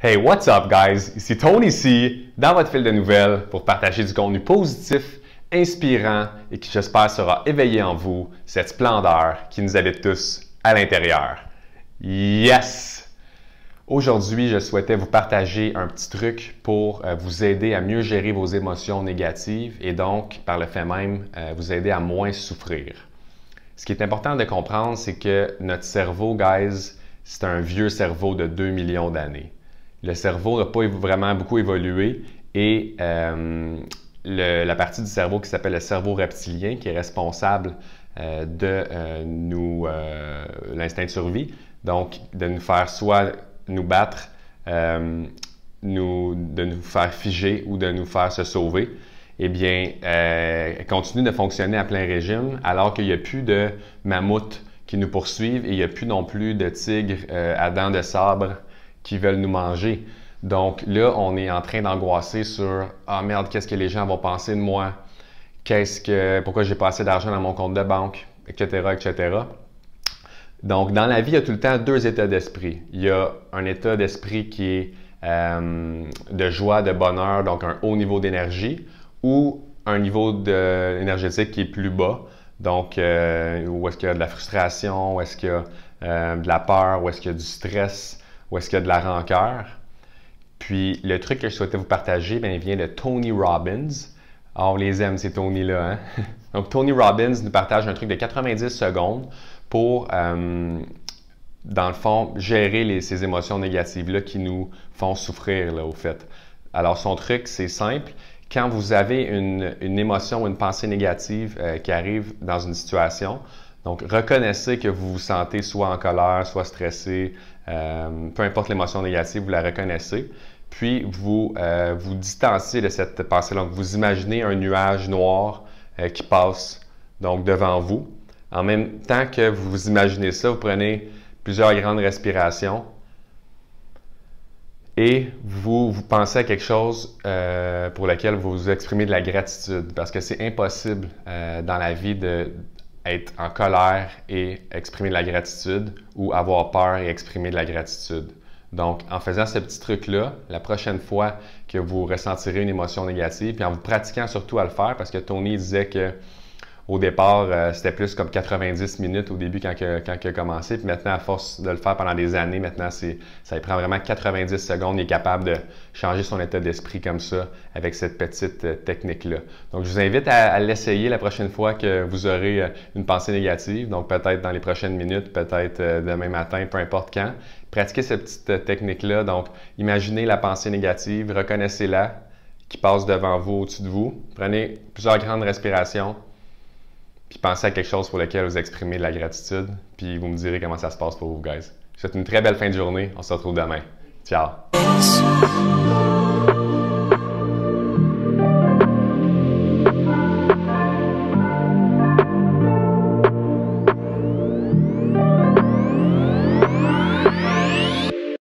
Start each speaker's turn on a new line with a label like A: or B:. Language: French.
A: Hey, what's up guys? Ici Tony ici, dans votre fil de nouvelles pour partager du contenu positif, inspirant et qui j'espère sera éveillé en vous cette splendeur qui nous habite tous à l'intérieur. Yes! Aujourd'hui, je souhaitais vous partager un petit truc pour vous aider à mieux gérer vos émotions négatives et donc, par le fait même, vous aider à moins souffrir. Ce qui est important de comprendre, c'est que notre cerveau, guys, c'est un vieux cerveau de 2 millions d'années. Le cerveau n'a pas vraiment beaucoup évolué et la partie du cerveau qui s'appelle le cerveau reptilien, qui est responsable de l'instinct de survie, donc de nous faire soit nous battre, de nous faire figer ou de nous faire se sauver, eh bien, elle continue de fonctionner à plein régime alors qu'il n'y a plus de mammouths qui nous poursuivent et il n'y a plus non plus de tigres à dents de sabre qui veulent nous manger. Donc là, on est en train d'angoisser sur « Ah merde, qu'est-ce que les gens vont penser de moi? Pourquoi j'ai pas assez d'argent dans mon compte de banque? » etc., etc. Donc, dans la vie, il y a tout le temps deux états d'esprit. Il y a un état d'esprit qui est de joie, de bonheur, donc un haut niveau d'énergie, ou un niveau énergétique qui est plus bas, donc où est-ce qu'il y a de la frustration, où est-ce qu'il y a de la peur, où est-ce qu'il y a du stress, où est-ce qu'il y a de la rancœur. Puis, le truc que je souhaitais vous partager, bien, il vient de Tony Robbins. Ah, on les aime, ces Tony-là, hein? Donc, Tony Robbins nous partage un truc de 90 secondes pour, dans le fond, gérer ces émotions négatives-là qui nous font souffrir, là, au fait. Alors, son truc, c'est simple. Quand vous avez une émotion ou une pensée négative qui arrive dans une situation, donc reconnaissez que vous vous sentez soit en colère, soit stressé, peu importe l'émotion négative, vous la reconnaissez. Puis vous vous distanciez de cette pensée-là. Donc vous imaginez un nuage noir qui passe donc devant vous. En même temps que vous imaginez ça, vous prenez plusieurs grandes respirations et vous pensez à quelque chose pour lequel vous exprimez de la gratitude. Parce que c'est impossible dans la vie d'être en colère et exprimer de la gratitude ou avoir peur et exprimer de la gratitude. Donc, en faisant ce petit truc-là, la prochaine fois que vous ressentirez une émotion négative, puis en vous pratiquant surtout à le faire, parce que Tony disait que au départ, c'était plus comme 90 minutes au début quand il a commencé, puis maintenant, à force de le faire pendant des années, maintenant, ça lui prend vraiment 90 secondes, il est capable de changer son état d'esprit comme ça, avec cette petite technique-là. Donc, je vous invite à l'essayer la prochaine fois que vous aurez une pensée négative, donc peut-être dans les prochaines minutes, peut-être demain matin, peu importe quand. Pratiquez cette petite technique-là, donc imaginez la pensée négative, reconnaissez-la, qui passe devant vous, au-dessus de vous. Prenez plusieurs grandes respirations, puis pensez à quelque chose pour lequel vous exprimez de la gratitude, puis vous me direz comment ça se passe pour vous, guys. Je vous souhaite une très belle fin de journée. On se retrouve demain. Ciao!